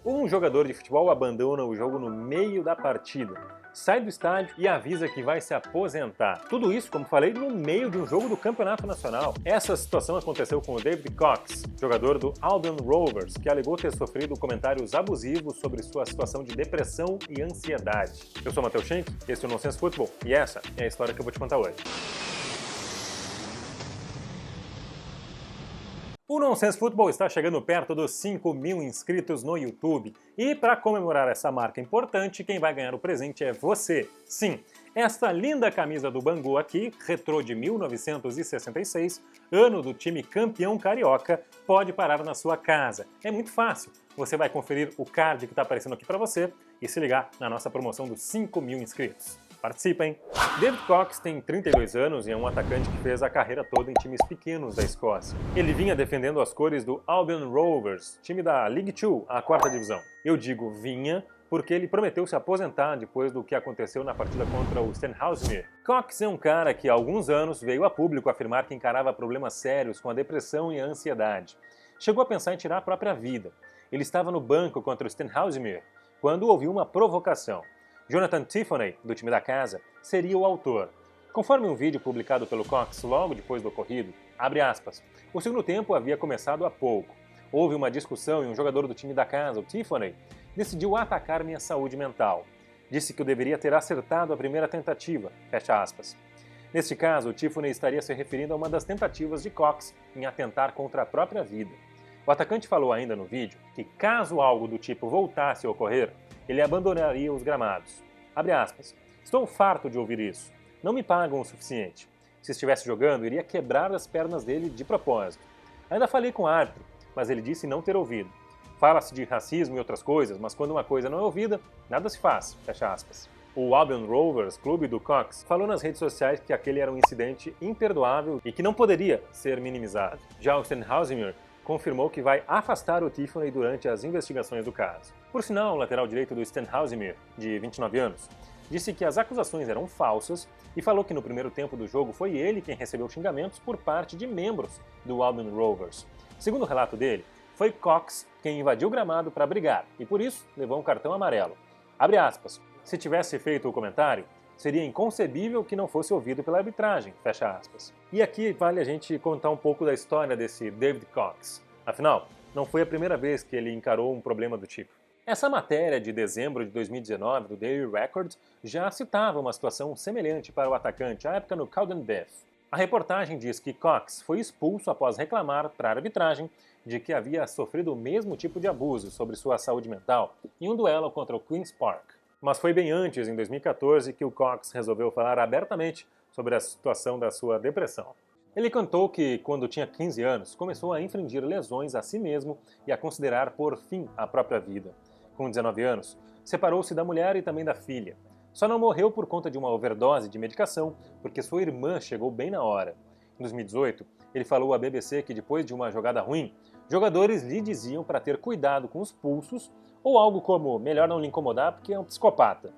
Um jogador de futebol abandona o jogo no meio da partida, sai do estádio e avisa que vai se aposentar. Tudo isso, como falei, no meio de um jogo do Campeonato Nacional. Essa situação aconteceu com o David Cox, jogador do Albion Rovers, que alegou ter sofrido comentários abusivos sobre sua situação de depressão e ansiedade. Eu sou Matheus Schenck, esse é o Nonsense Football e essa é a história que eu vou te contar hoje. O Nonsense Football está chegando perto dos 5.000 inscritos no YouTube. E para comemorar essa marca importante, quem vai ganhar o presente é você. Sim, esta linda camisa do Bangu aqui, retrô de 1966, ano do time campeão carioca, pode parar na sua casa. É muito fácil. Você vai conferir o card que está aparecendo aqui para você e se ligar na nossa promoção dos 5.000 inscritos. Participa, hein? David Cox tem 32 anos e é um atacante que fez a carreira toda em times pequenos da Escócia. Ele vinha defendendo as cores do Albion Rovers, time da League 2, a quarta divisão. Eu digo vinha porque ele prometeu se aposentar depois do que aconteceu na partida contra o Stenhousemuir. Cox é um cara que há alguns anos veio a público afirmar que encarava problemas sérios com a depressão e a ansiedade. Chegou a pensar em tirar a própria vida. Ele estava no banco contra o Stenhousemuir quando ouviu uma provocação. Jonathan Tiffany, do time da casa, seria o autor. Conforme um vídeo publicado pelo Cox logo depois do ocorrido, abre aspas, o segundo tempo havia começado há pouco. Houve uma discussão e um jogador do time da casa, o Tiffany, decidiu atacar minha saúde mental. Disse que eu deveria ter acertado a primeira tentativa, fecha aspas. Neste caso, o Tiffany estaria se referindo a uma das tentativas de Cox em atentar contra a própria vida. O atacante falou ainda no vídeo que, caso algo do tipo voltasse a ocorrer, ele abandonaria os gramados. Abre aspas. Estou farto de ouvir isso. Não me pagam o suficiente. Se estivesse jogando, iria quebrar as pernas dele de propósito. Ainda falei com o árbitro, mas ele disse não ter ouvido. Fala-se de racismo e outras coisas, mas quando uma coisa não é ouvida, nada se faz. Fecha aspas. O Albion Rovers, clube do Cox, falou nas redes sociais que aquele era um incidente imperdoável e que não poderia ser minimizado. Já o Stenhousemuir confirmou que vai afastar o Tiffany durante as investigações do caso. Por sinal, o lateral direito do Stenhousemuir, de 29 anos, disse que as acusações eram falsas e falou que no primeiro tempo do jogo foi ele quem recebeu xingamentos por parte de membros do Albion Rovers. Segundo o relato dele, foi Cox quem invadiu o gramado para brigar e por isso levou um cartão amarelo. Abre aspas. Se tivesse feito o comentário, seria inconcebível que não fosse ouvido pela arbitragem, fecha aspas. E aqui vale a gente contar um pouco da história desse David Cox. Afinal, não foi a primeira vez que ele encarou um problema do tipo. Essa matéria de dezembro de 2019 do Daily Record já citava uma situação semelhante para o atacante à época no Cowdenbeath. A reportagem diz que Cox foi expulso após reclamar para a arbitragem de que havia sofrido o mesmo tipo de abuso sobre sua saúde mental em um duelo contra o Queen's Park. Mas foi bem antes, em 2014, que o Cox resolveu falar abertamente sobre a situação da sua depressão. Ele contou que, quando tinha 15 anos, começou a infligir lesões a si mesmo e a considerar por fim a própria vida. Com 19 anos, separou-se da mulher e também da filha. Só não morreu por conta de uma overdose de medicação, porque sua irmã chegou bem na hora. Em 2018, ele falou à BBC que depois de uma jogada ruim, jogadores lhe diziam para ter cuidado com os pulsos ou algo como melhor não lhe incomodar porque é um psicopata.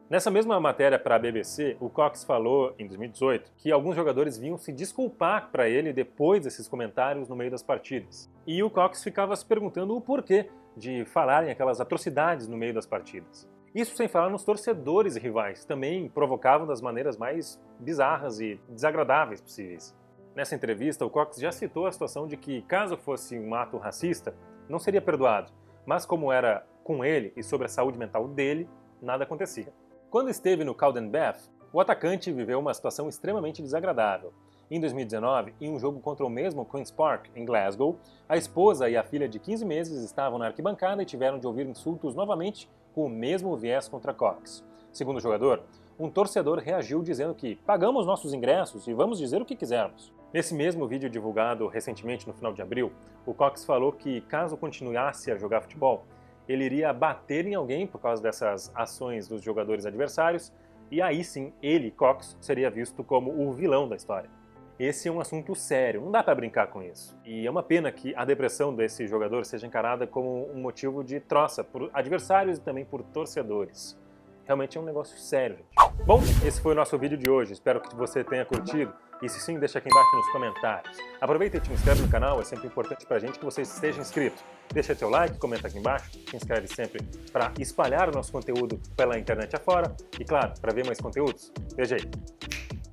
Nessa mesma matéria para a BBC, o Cox falou, em 2018, que alguns jogadores vinham se desculpar para ele depois desses comentários no meio das partidas. E o Cox ficava se perguntando o porquê de falarem aquelas atrocidades no meio das partidas. Isso sem falar nos torcedores rivais, que também provocavam das maneiras mais bizarras e desagradáveis possíveis. Nessa entrevista, o Cox já citou a situação de que, caso fosse um ato racista, não seria perdoado, mas como era com ele e sobre a saúde mental dele, nada acontecia. Quando esteve no Cowdenbeath, o atacante viveu uma situação extremamente desagradável. Em 2019, em um jogo contra o mesmo Queen's Park, em Glasgow, a esposa e a filha de 15 meses estavam na arquibancada e tiveram de ouvir insultos novamente com o mesmo viés contra Cox. Segundo o jogador, um torcedor reagiu dizendo que pagamos nossos ingressos e vamos dizer o que quisermos. Nesse mesmo vídeo divulgado recentemente no final de abril, o Cox falou que caso continuasse a jogar futebol, ele iria bater em alguém por causa dessas ações dos jogadores adversários, e aí sim, ele, Cox, seria visto como o vilão da história. Esse é um assunto sério, não dá para brincar com isso. E é uma pena que a depressão desse jogador seja encarada como um motivo de troça por adversários e também por torcedores. Realmente é um negócio sério, gente. Bom, esse foi o nosso vídeo de hoje. Espero que você tenha curtido. E se sim, deixa aqui embaixo nos comentários. Aproveita e te inscreve no canal, é sempre importante pra gente que você esteja inscrito. Deixa seu like, comenta aqui embaixo, se inscreve sempre para espalhar o nosso conteúdo pela internet afora. E claro, para ver mais conteúdos. Veja aí.